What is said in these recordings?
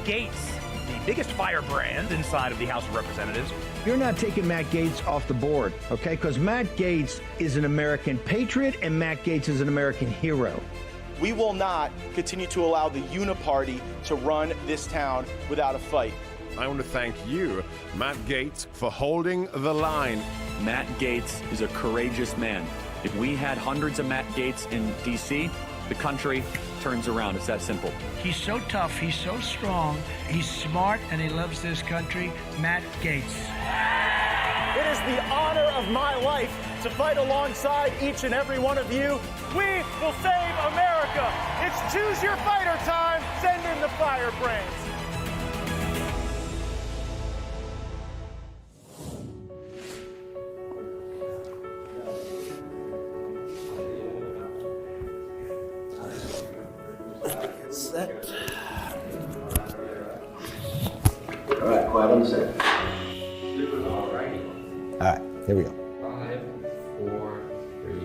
Gaetz, the biggest firebrand inside of the House of Representatives. You're not taking Matt Gaetz off the board, okay? Because Matt Gaetz is an American patriot and Matt Gaetz is an American hero. We will not continue to allow the uniparty to run this town without a fight. I want to thank you, Matt Gaetz, for holding the line. Matt Gaetz is a courageous man. If we had hundreds of Matt Gaetz in D.C., the country turns around. It's that simple. He's so tough, he's so strong, he's smart, and he loves this country. Matt Gaetz. It is the honor of my life to fight alongside each and every one of you. We will save America. It's choose your fighter time. Send in the Firebrands. Set. All right, quiet on the set. All right, here we go. 5, 4, 3.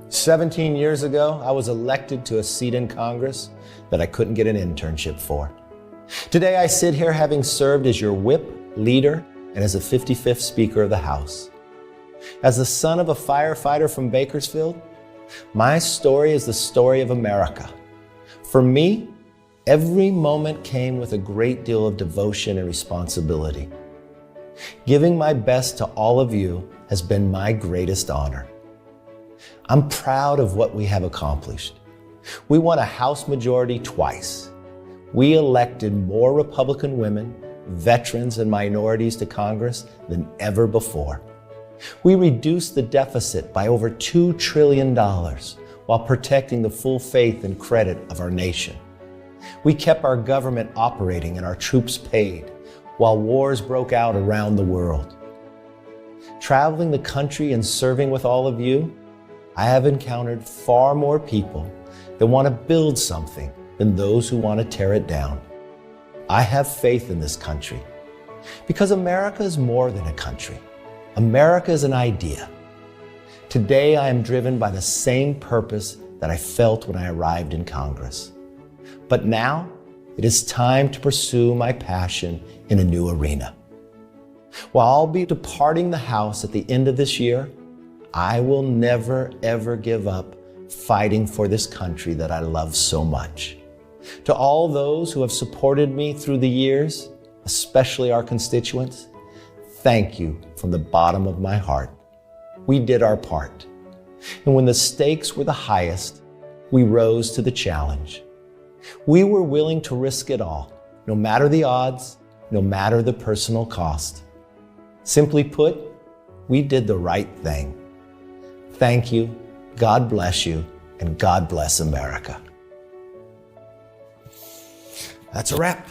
17 years ago, I was elected to a seat in Congress that I couldn't get an internship for. Today, I sit here having served as your whip, leader, and as the 55th Speaker of the House. As the son of a firefighter from Bakersfield, my story is the story of America. For me, every moment came with a great deal of devotion and responsibility. Giving my best to all of you has been my greatest honor. I'm proud of what we have accomplished. We won a House majority twice. We elected more Republican women, veterans, and minorities to Congress than ever before. We reduced the deficit by over $2 trillion while protecting the full faith and credit of our nation. We kept our government operating and our troops paid while wars broke out around the world. Traveling the country and serving with all of you, I have encountered far more people that want to build something than those who want to tear it down. I have faith in this country because America is more than a country. America is an idea. Today, I am driven by the same purpose that I felt when I arrived in Congress. But now, it is time to pursue my passion in a new arena. While I'll be departing the House at the end of this year, I will never, ever give up fighting for this country that I love so much. To all those who have supported me through the years, especially our constituents, thank you from the bottom of my heart. We did our part. And when the stakes were the highest, we rose to the challenge. We were willing to risk it all, no matter the odds, no matter the personal cost. Simply put, we did the right thing. Thank you, God bless you, and God bless America. That's a wrap.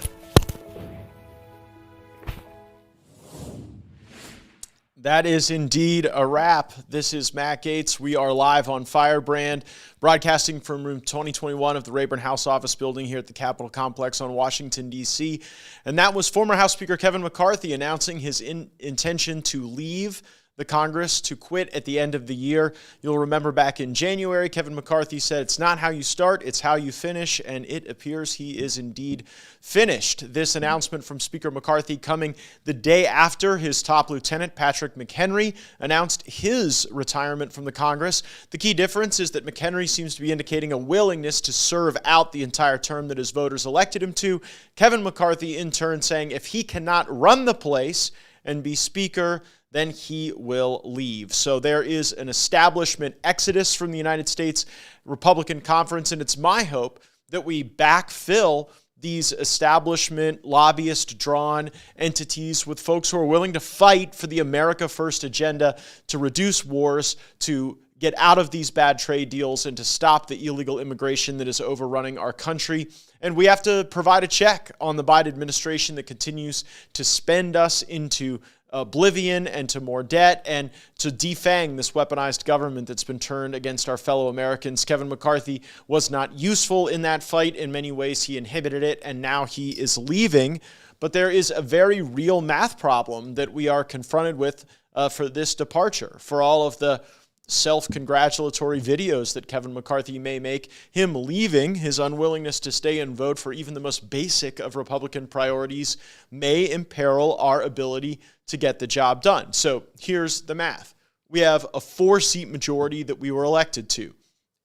That is indeed a wrap. This is Matt Gaetz. We are live on Firebrand, broadcasting from room 2021 of the Rayburn House Office Building here at the Capitol Complex on Washington, D.C. And that was former House Speaker Kevin McCarthy announcing his intention to leave the Congress, to quit at the end of the year. You'll remember back in January, Kevin McCarthy said, "It's not how you start, it's how you finish," and it appears he is indeed finished. This announcement from Speaker McCarthy coming the day after his top lieutenant, Patrick McHenry, announced his retirement from the Congress. The key difference is that McHenry seems to be indicating a willingness to serve out the entire term that his voters elected him to. Kevin McCarthy, in turn, saying if he cannot run the place and be Speaker, then he will leave. So there is an establishment exodus from the United States Republican Conference, and it's my hope that we backfill these establishment, lobbyist-drawn entities with folks who are willing to fight for the America First agenda, to reduce wars, to get out of these bad trade deals, and to stop the illegal immigration that is overrunning our country. And we have to provide a check on the Biden administration that continues to spend us into oblivion and to more debt, and to defang this weaponized government that's been turned against our fellow Americans. Kevin McCarthy was not useful in that fight. In many ways, he inhibited it, and now he is leaving. But there is a very real math problem that we are confronted with for this departure, for all of the self-congratulatory videos that Kevin McCarthy may make, him leaving, his unwillingness to stay and vote for even the most basic of Republican priorities may imperil our ability to get the job done. So here's the math. We have a 4-seat majority that we were elected to.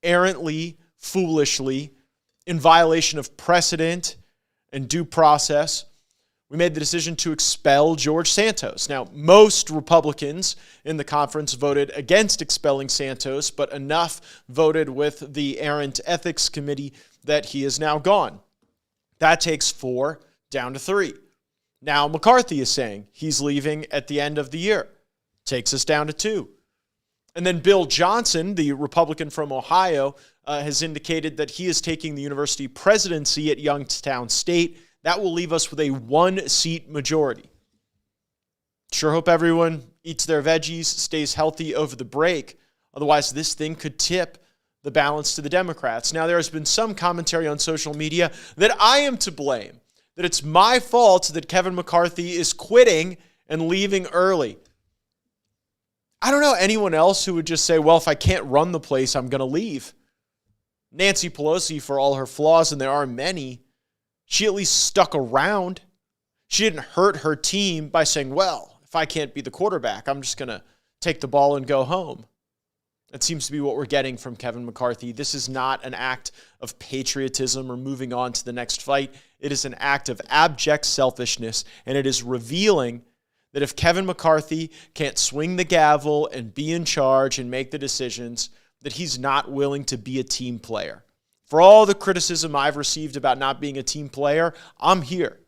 Errantly, foolishly, in violation of precedent and due process, we made the decision to expel George Santos. Now, most Republicans in the conference voted against expelling Santos, but enough voted with the errant ethics committee that he is now gone. That takes 4 down to 3. Now McCarthy is saying he's leaving at the end of the year. Takes us down to 2. And then Bill Johnson, the Republican from Ohio, has indicated that he is taking the university presidency at Youngstown State. That will leave us with a 1-seat majority. Sure hope everyone eats their veggies, stays healthy over the break. Otherwise, this thing could tip the balance to the Democrats. Now, there has been some commentary on social media that I am to blame, that it's my fault that Kevin McCarthy is quitting and leaving early. I don't know anyone else who would just say, well, if I can't run the place, I'm going to leave. Nancy Pelosi, for all her flaws, and there are many, she at least stuck around. She didn't hurt her team by saying, well, if I can't be the quarterback, I'm just going to take the ball and go home. That seems to be what we're getting from Kevin McCarthy. This is not an act of patriotism or moving on to the next fight. It is an act of abject selfishness, and it is revealing that if Kevin McCarthy can't swing the gavel and be in charge and make the decisions, that he's not willing to be a team player. For all the criticism I've received about not being a team player, I'm here.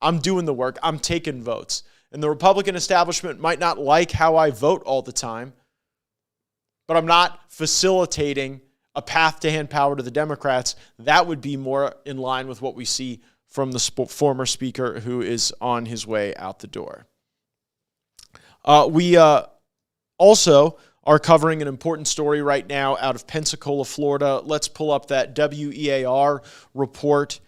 I'm doing the work. I'm taking votes. And the Republican establishment might not like how I vote all the time, but I'm not facilitating a path to hand power to the Democrats. That would be more in line with what we see from the former speaker who is on his way out the door. We also are covering an important story right now out of Pensacola, Florida. Let's pull up that WEAR report.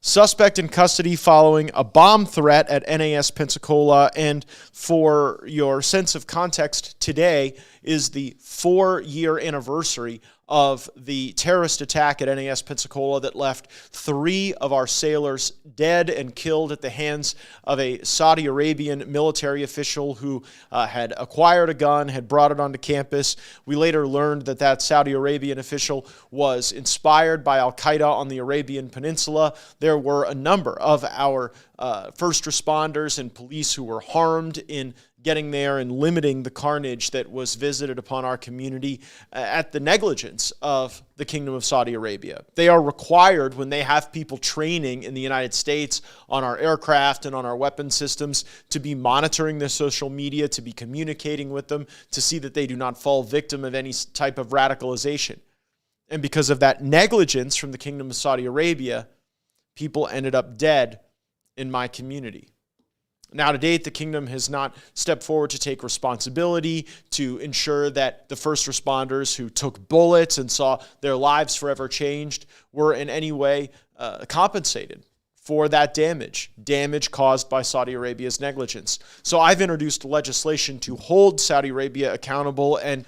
Suspect in custody following a bomb threat at NAS Pensacola. And for your sense of context, today is the 4-year anniversary of the terrorist attack at NAS Pensacola that left 3 of our sailors dead and killed at the hands of a Saudi Arabian military official who had acquired a gun, had brought it onto campus. We later learned that that Saudi Arabian official was inspired by Al-Qaeda on the Arabian Peninsula. There were a number of our first responders and police who were harmed in getting there and limiting the carnage that was visited upon our community at the negligence of the Kingdom of Saudi Arabia. They are required, when they have people training in the United States on our aircraft and on our weapon systems, to be monitoring their social media, to be communicating with them, to see that they do not fall victim of any type of radicalization. And because of that negligence from the Kingdom of Saudi Arabia, people ended up dead in my community. Now, to date, the kingdom has not stepped forward to take responsibility to ensure that the first responders who took bullets and saw their lives forever changed were in any way compensated for that damage caused by Saudi Arabia's negligence. So I've introduced legislation to hold Saudi Arabia accountable, and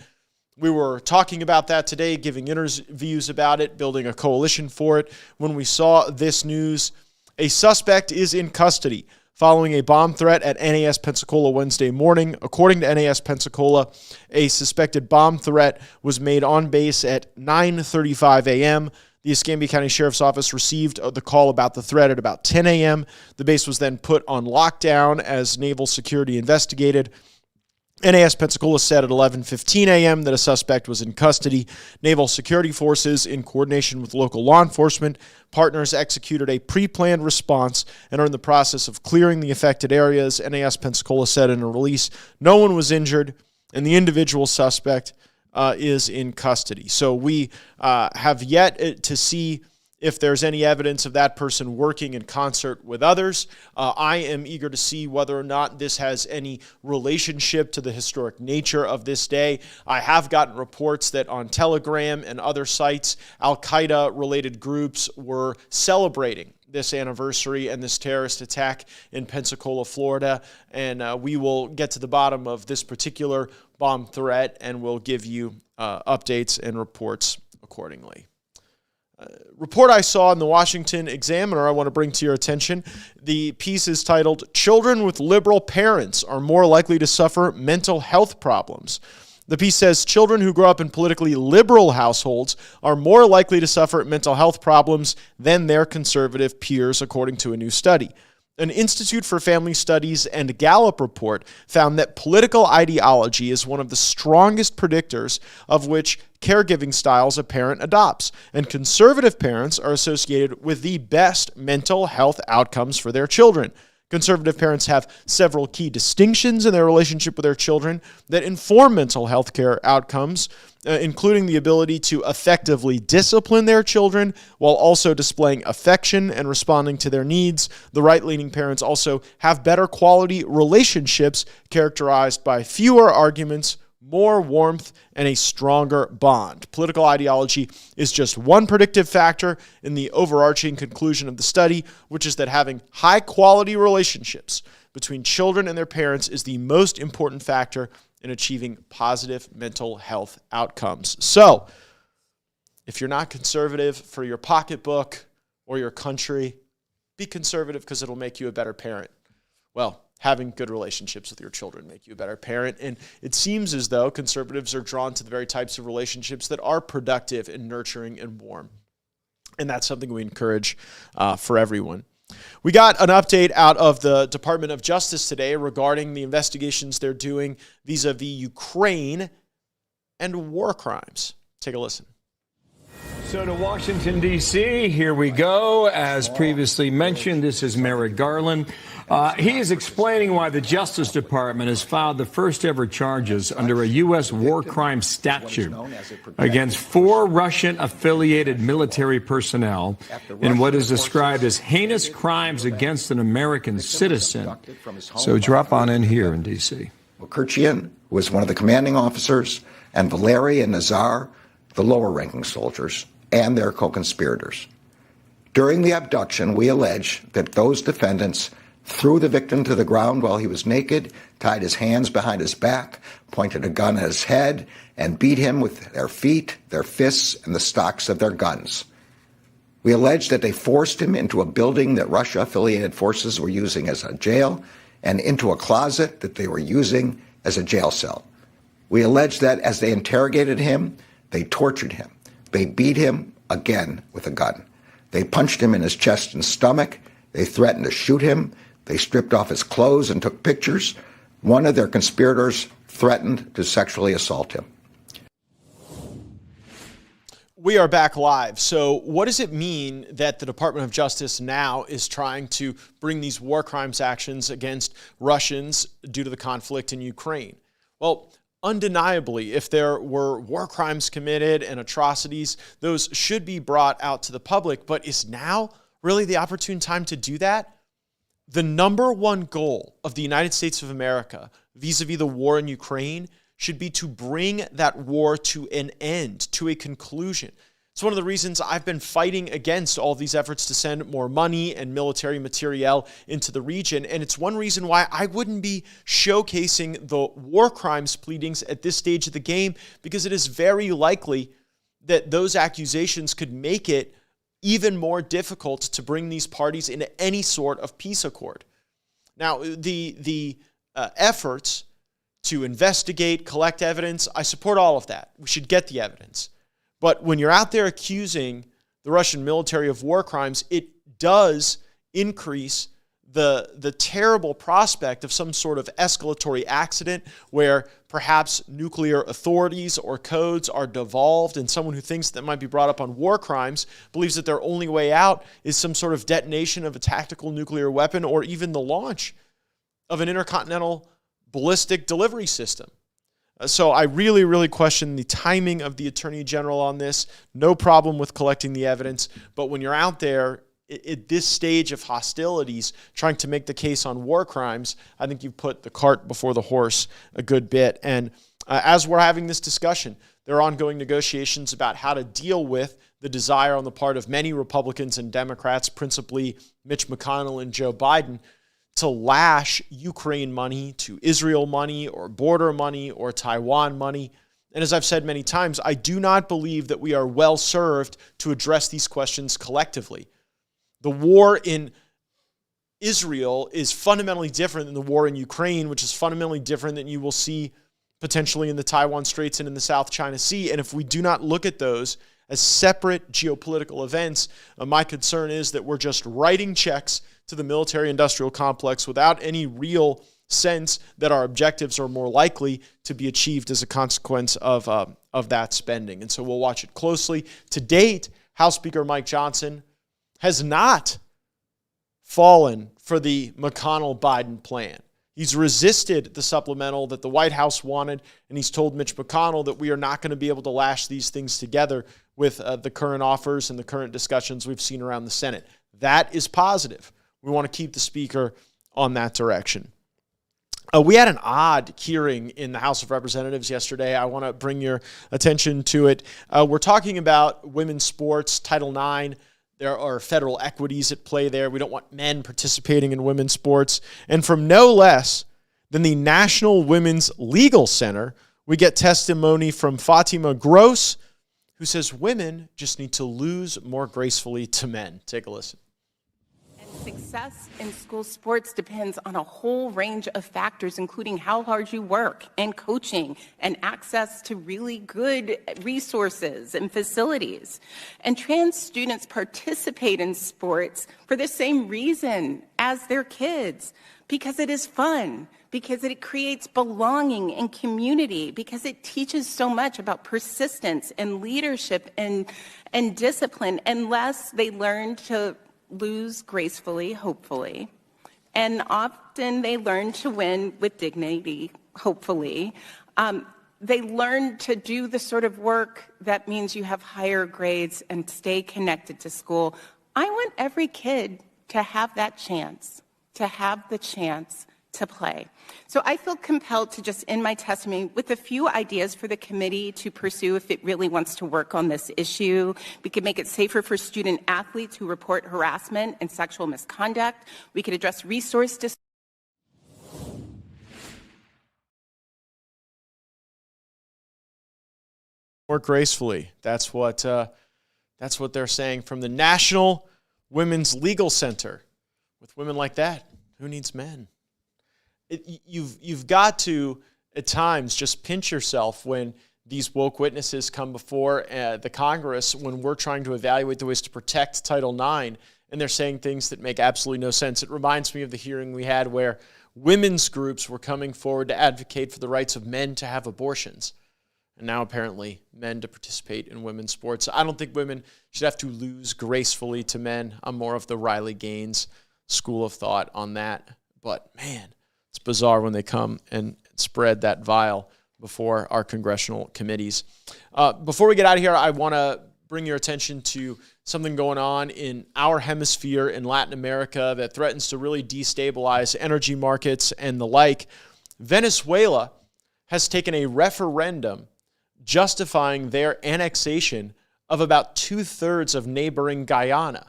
we were talking about that today, giving interviews about it, building a coalition for it. When we saw this news, a suspect is in custody following a bomb threat at NAS Pensacola Wednesday morning. According to NAS Pensacola, a suspected bomb threat was made on base at 9:35 a.m. The Escambia County Sheriff's Office received the call about the threat at about 10 a.m. The base was then put on lockdown as Naval Security investigated. NAS Pensacola said at 11:15 a.m. that a suspect was in custody. Naval Security Forces, in coordination with local law enforcement partners, executed a pre-planned response and are in the process of clearing the affected areas. NAS Pensacola said in a release, no one was injured, and the individual suspect is in custody. So we have yet to see if there's any evidence of that person working in concert with others. I am eager to see whether or not this has any relationship to the historic nature of this day. I have gotten reports that on Telegram and other sites, Al-Qaeda-related groups were celebrating this anniversary and this terrorist attack in Pensacola, Florida. And we will get to the bottom of this particular bomb threat, and we'll give you updates and reports accordingly. Report I saw in the Washington Examiner I want to bring to your attention. The piece is titled, "Children with Liberal Parents Are More Likely to Suffer Mental Health Problems." The piece says children who grow up in politically liberal households are more likely to suffer mental health problems than their conservative peers, according to a new study. An Institute for Family Studies and Gallup report found that political ideology is one of the strongest predictors of which caregiving styles a parent adopts, and conservative parents are associated with the best mental health outcomes for their children. Conservative parents have several key distinctions in their relationship with their children that inform mental health care outcomes, including the ability to effectively discipline their children while also displaying affection and responding to their needs. The right-leaning parents also have better quality relationships characterized by fewer arguments, more warmth, and a stronger bond. Political ideology is just one predictive factor in the overarching conclusion of the study, which is that having high-quality relationships between children and their parents is the most important factor in achieving positive mental health outcomes. So, if you're not conservative for your pocketbook or your country, be conservative because it'll make you a better parent. Well, having good relationships with your children make you a better parent. And it seems as though conservatives are drawn to the very types of relationships that are productive and nurturing and warm. And that's something we encourage for everyone. We got an update out of the Department of Justice today regarding the investigations they're doing vis-a-vis Ukraine and war crimes. Take a listen. So to Washington, D.C., here we go. As previously mentioned, this is Merrick Garland. He is explaining why the Justice Department has filed the first ever charges under a U.S. war crime statute against 4 Russian-affiliated military personnel in what is described as heinous crimes against an American citizen. So drop on in here in D.C. Kurchian was one of the commanding officers, and Valery and Nazar, the lower-ranking soldiers, and their co-conspirators. During the abduction, we allege that those defendants threw the victim to the ground while he was naked, tied his hands behind his back, pointed a gun at his head, and beat him with their feet, their fists, and the stocks of their guns. We allege that they forced him into a building that Russia-affiliated forces were using as a jail and into a closet that they were using as a jail cell. We allege that as they interrogated him, they tortured him. They beat him again with a gun. They punched him in his chest and stomach. They threatened to shoot him. They stripped off his clothes and took pictures. One of their conspirators threatened to sexually assault him. We are back live. So what does it mean that the Department of Justice now is trying to bring these war crimes actions against Russians due to the conflict in Ukraine? Well, undeniably, if there were war crimes committed and atrocities, those should be brought out to the public. But is now really the opportune time to do that? The number one goal of the United States of America vis-a-vis the war in Ukraine should be to bring that war to an end, to a conclusion. It's one of the reasons I've been fighting against all these efforts to send more money and military materiel into the region. And it's one reason why I wouldn't be showcasing the war crimes pleadings at this stage of the game, because it is very likely that those accusations could make it even more difficult to bring these parties into any sort of peace accord. Now, the efforts to investigate, collect evidence, I support all of that. We should get the evidence. But when you're out there accusing the Russian military of war crimes, it does increase the terrible prospect of some sort of escalatory accident where perhaps nuclear authorities or codes are devolved, and someone who thinks that might be brought up on war crimes believes that their only way out is some sort of detonation of a tactical nuclear weapon or even the launch of an intercontinental ballistic delivery system. So I really, really question the timing of the Attorney General on this. No problem with collecting the evidence. But when you're out there at this stage of hostilities trying to make the case on war crimes, I think you've put the cart before the horse a good bit. And as we're having this discussion, there are ongoing negotiations about how to deal with the desire on the part of many Republicans and Democrats, principally Mitch McConnell and Joe Biden, to lash Ukraine money to Israel money or border money or Taiwan money. And as I've said many times, I do not believe that we are well served to address these questions collectively. The war in Israel is fundamentally different than the war in Ukraine, which is fundamentally different than you will see potentially in the Taiwan Straits and in the South China Sea. And if we do not look at those as separate geopolitical events, my concern is that we're just writing checks to the military-industrial complex without any real sense that our objectives are more likely to be achieved as a consequence of that spending. And so we'll watch it closely. To date, House Speaker Mike Johnson has not fallen for the McConnell-Biden plan. He's resisted the supplemental that the White House wanted, and he's told Mitch McConnell that we are not going to be able to lash these things together with the current offers and the current discussions we've seen around the Senate. That is positive. We want to keep the Speaker on that direction. We had an odd hearing in the House of Representatives yesterday. I want to bring your attention to it. We're talking about women's sports, Title IX. There are federal equities at play there. We don't want men participating in women's sports. And from no less than the National Women's Legal Center, we get testimony from Fatima Gross, who says women just need to lose more gracefully to men. Take a listen. Success in school sports depends on a whole range of factors, including how hard you work and coaching and access to really good resources and facilities. And trans students participate in sports for the same reason as their kids, because it is fun, because it creates belonging and community, because it teaches so much about persistence and leadership and discipline, unless they learn to lose gracefully, hopefully. And often they learn to win with dignity, hopefully. They learn to do the sort of work that means you have higher grades and stay connected to school. I want every kid to have that chance, to have the chance to play. So I feel compelled to just end my testimony with a few ideas for the committee to pursue if it really wants to work on this issue. We could make it safer for student athletes who report harassment and sexual misconduct. We could address resource more gracefully. That's what they're saying from the National Women's Legal Center. With women like that, who needs men? You've got to, at times, just pinch yourself when these woke witnesses come before the Congress when we're trying to evaluate the ways to protect Title IX, and they're saying things that make absolutely no sense. It reminds me of the hearing we had where women's groups were coming forward to advocate for the rights of men to have abortions, and now apparently men to participate in women's sports. I don't think women should have to lose gracefully to men. I'm more of the Riley Gaines school of thought on that. But, man, it's bizarre when they come and spread that vial before our congressional committees. Before we get out of here, I want to bring your attention to something going on in our hemisphere in Latin America that threatens to really destabilize energy markets and the like. Venezuela has taken a referendum justifying their annexation of about 2/3 of neighboring Guyana.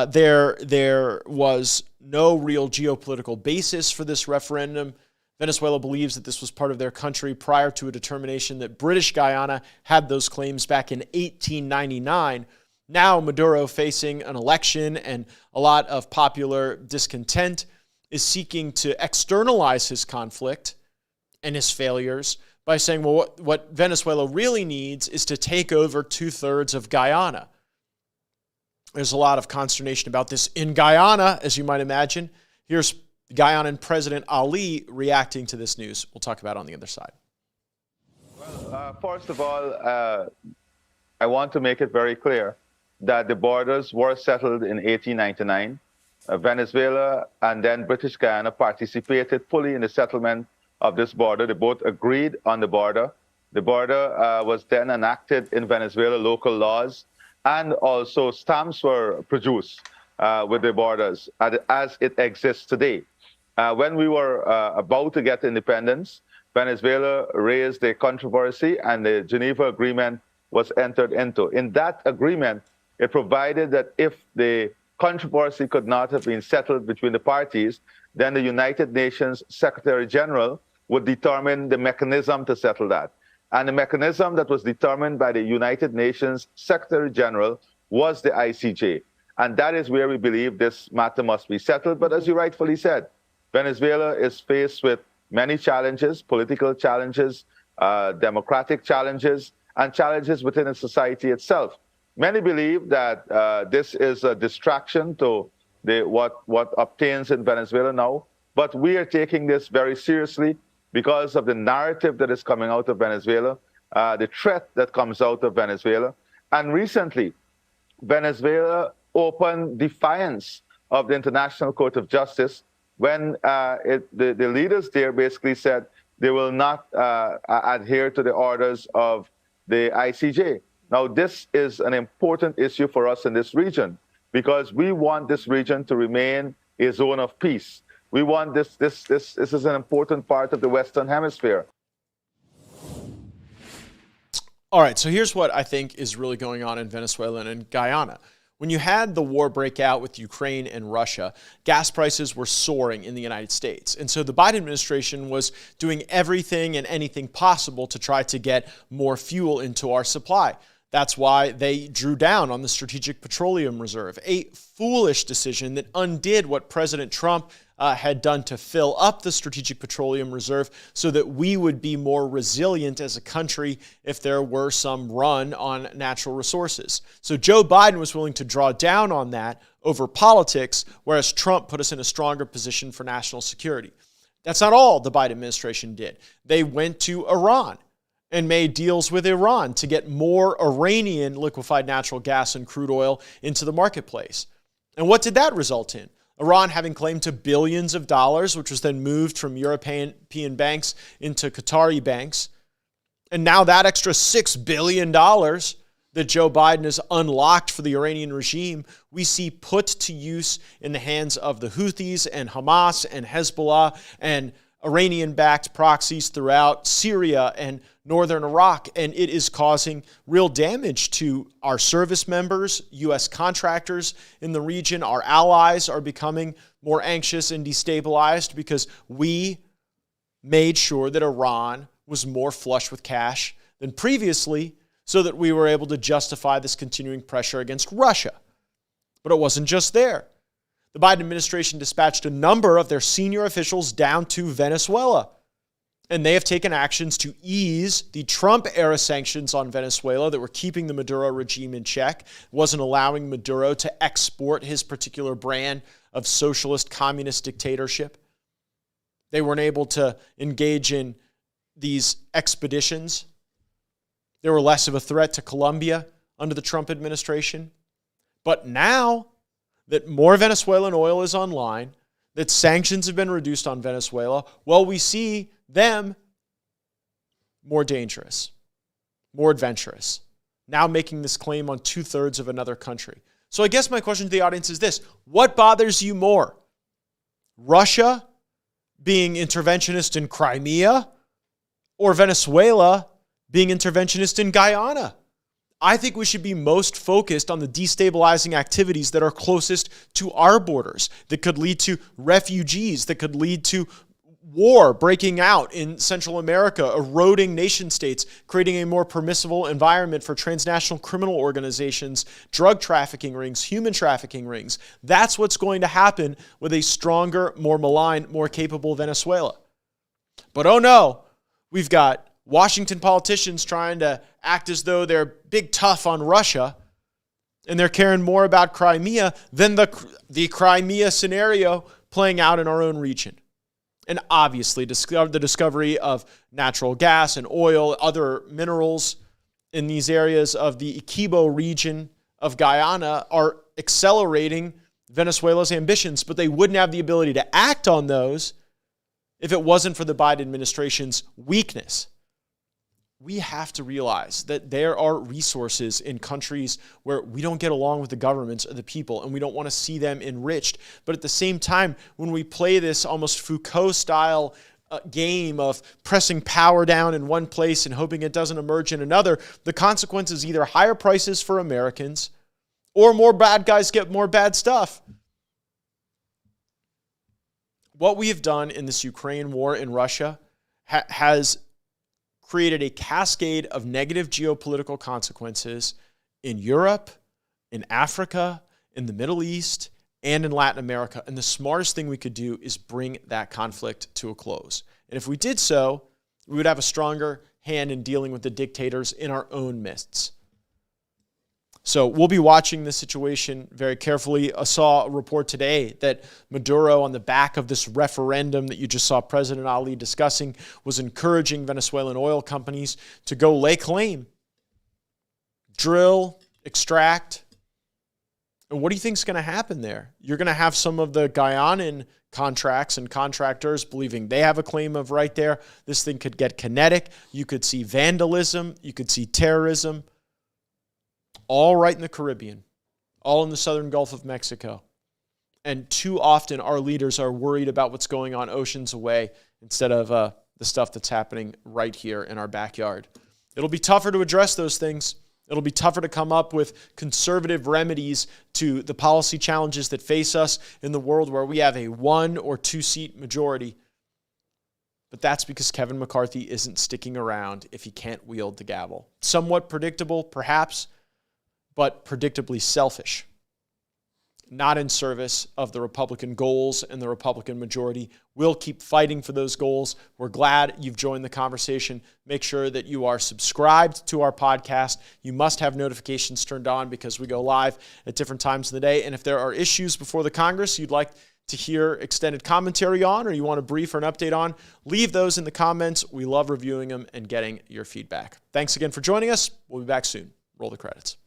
There was no real geopolitical basis for this referendum. Venezuela believes that this was part of their country prior to a determination that British Guyana had those claims back in 1899. Now Maduro, facing an election and a lot of popular discontent, is seeking to externalize his conflict and his failures by saying, well, what Venezuela really needs is to take over 2/3 of Guyana. There's a lot of consternation about this in Guyana, as you might imagine. Here's Guyanan President Ali reacting to this news. We'll talk about it on the other side. Well, first of all, I want to make it very clear that the borders were settled in 1899. Venezuela and then British Guyana participated fully in the settlement of this border. They both agreed on the border. The border was then enacted in Venezuela, local laws, and also stamps were produced with the borders as it exists today. When we were about to get independence, Venezuela raised a controversy and the Geneva Agreement was entered into. In that agreement, it provided that if the controversy could not have been settled between the parties, then the United Nations Secretary General would determine the mechanism to settle that. And the mechanism that was determined by the United Nations Secretary General was the ICJ. And that is where we believe this matter must be settled. But as you rightfully said, Venezuela is faced with many challenges, political challenges, democratic challenges, and challenges within its society itself. Many believe that this is a distraction to what obtains in Venezuela now, but we are taking this very seriously because of the narrative that is coming out of Venezuela, the threat that comes out of Venezuela. And recently, Venezuela opened defiance of the International Court of Justice when the leaders there basically said they will not adhere to the orders of the ICJ. Now, this is an important issue for us in this region because we want this region to remain a zone of peace. We want this is an important part of the Western Hemisphere. All right, so here's what I think is really going on in Venezuela and in Guyana. When you had the war break out with Ukraine and Russia, gas prices were soaring in the United States. And so the Biden administration was doing everything and anything possible to try to get more fuel into our supply. That's why they drew down on the Strategic Petroleum Reserve, a foolish decision that undid what President Trump had done to fill up the Strategic Petroleum Reserve so that we would be more resilient as a country if there were some run on natural resources. So Joe Biden was willing to draw down on that over politics, whereas Trump put us in a stronger position for national security. That's not all the Biden administration did. They went to Iran and made deals with Iran to get more Iranian liquefied natural gas and crude oil into the marketplace. And what did that result in? Iran having claim to billions of dollars, which was then moved from European banks into Qatari banks. And now that extra $6 billion that Joe Biden has unlocked for the Iranian regime, we see put to use in the hands of the Houthis and Hamas and Hezbollah and Iranian-backed proxies throughout Syria and northern Iraq, and it is causing real damage to our service members, U.S. contractors in the region. Our allies are becoming more anxious and destabilized because we made sure that Iran was more flush with cash than previously so that we were able to justify this continuing pressure against Russia. But it wasn't just there. The Biden administration dispatched a number of their senior officials down to Venezuela, and they have taken actions to ease the Trump-era sanctions on Venezuela that were keeping the Maduro regime in check, wasn't allowing Maduro to export his particular brand of socialist communist dictatorship. They weren't able to engage in these expeditions. They were less of a threat to Colombia under the Trump administration. But now that more Venezuelan oil is online, that sanctions have been reduced on Venezuela, well, we see them more dangerous, more adventurous, now making this claim on 2/3 of another country. So I guess my question to the audience is this: what bothers you more? Russia being interventionist in Crimea or Venezuela being interventionist in Guyana? I think we should be most focused on the destabilizing activities that are closest to our borders, that could lead to refugees, that could lead to war breaking out in Central America, eroding nation states, creating a more permissible environment for transnational criminal organizations, drug trafficking rings, human trafficking rings. That's what's going to happen with a stronger, more malign, more capable Venezuela. But oh no, we've got Washington politicians trying to act as though they're big tough on Russia, and they're caring more about Crimea than the Crimea scenario playing out in our own region. And obviously, the discovery of natural gas and oil, other minerals in these areas of the Equibo region of Guyana are accelerating Venezuela's ambitions, but they wouldn't have the ability to act on those if it wasn't for the Biden administration's weakness. We have to realize that there are resources in countries where we don't get along with the governments or the people, and we don't want to see them enriched. But at the same time, when we play this almost Foucault-style game of pressing power down in one place and hoping it doesn't emerge in another, the consequence is either higher prices for Americans or more bad guys get more bad stuff. what we have done in this Ukraine war in Russia has created a cascade of negative geopolitical consequences in Europe, in Africa, in the Middle East, and in Latin America. And the smartest thing we could do is bring that conflict to a close. And if we did so, we would have a stronger hand in dealing with the dictators in our own midst. So we'll be watching this situation very carefully. I saw a report today that Maduro, on the back of this referendum that you just saw President Ali discussing, was encouraging Venezuelan oil companies to go lay claim, drill, extract. And what do you think is going to happen there? You're going to have some of the Guyanan contracts and contractors believing they have a claim of right there. This thing could get kinetic. You could see vandalism. You could see terrorism. All right in the Caribbean, all in the southern Gulf of Mexico. And too often our leaders are worried about what's going on oceans away instead of the stuff that's happening right here in our backyard. It'll be tougher to address those things. It'll be tougher to come up with conservative remedies to the policy challenges that face us in the world where we have a 1 or 2 seat majority. But that's because Kevin McCarthy isn't sticking around if he can't wield the gavel. Somewhat predictable, perhaps, but predictably selfish, not in service of the Republican goals and the Republican majority. We'll keep fighting for those goals. We're glad you've joined the conversation. Make sure that you are subscribed to our podcast. You must have notifications turned on because we go live at different times of the day. And if there are issues before the Congress you'd like to hear extended commentary on, or you want a brief or an update on, leave those in the comments. We love reviewing them and getting your feedback. Thanks again for joining us. We'll be back soon. Roll the credits.